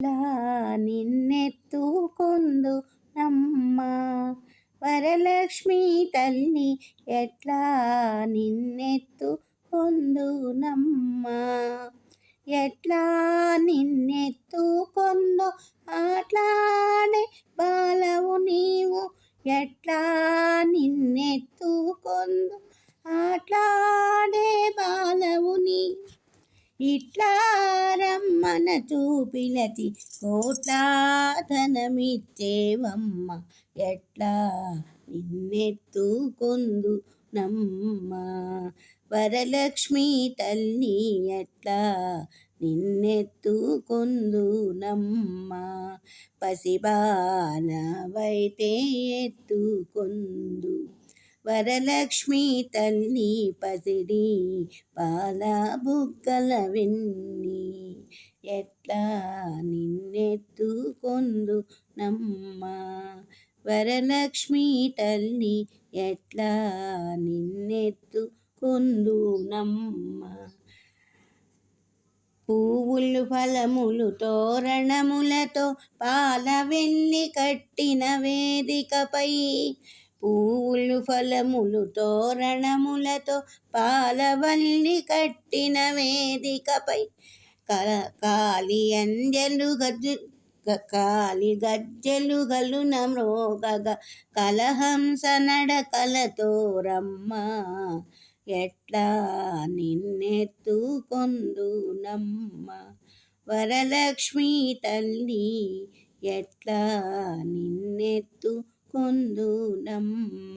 లా నిన్నెత్తుకొందు నమ్మ వరలక్ష్మి తల్లి ఎట్లా నిన్నెత్తుకొందు నమ్మ ఎట్లా నిన్నెత్తుకొందో ఆట్లాడే బాలవు నీవు ఎట్లా నిన్నెత్తుకొందు ఆట్లాడే బాలవు నీ ఇట్లా రమ్మన చూపిలచి కోట్లాధనమిచ్చేవమ్మ ఎట్లా నిన్నెత్తుకొందు నమ్మ వరలక్ష్మి తల్లి ఎట్లా నిన్నెత్తుకొందు నమ్మ పసిబాలవైతే ఎత్తుకొందు వరలక్ష్మి తల్లి పసిడి పాల బుగ్గల వెన్ని ఎట్లా నిన్నెత్తుకొందు నమ్మ వరలక్ష్మి తల్లి ఎట్లా నిన్నెత్తుకొందు నమ్మ పువ్వులు ఫలములు తోరణములతో పాలవెల్లి కట్టిన వేదికపై పువ్వులు ఫలములు తోరణములతో పాలవల్లి కట్టిన వేదికపై కాలి అంజలు కాలి గజ్జెలు గలున మ్రోగగ కలహంస నడకలతో రమ్మ ఎట్లా నిన్నెత్తుకొందు నమ్మ వరలక్ష్మి తల్లి ఎట్లా నిన్నెత్తుకొందు నమ్మ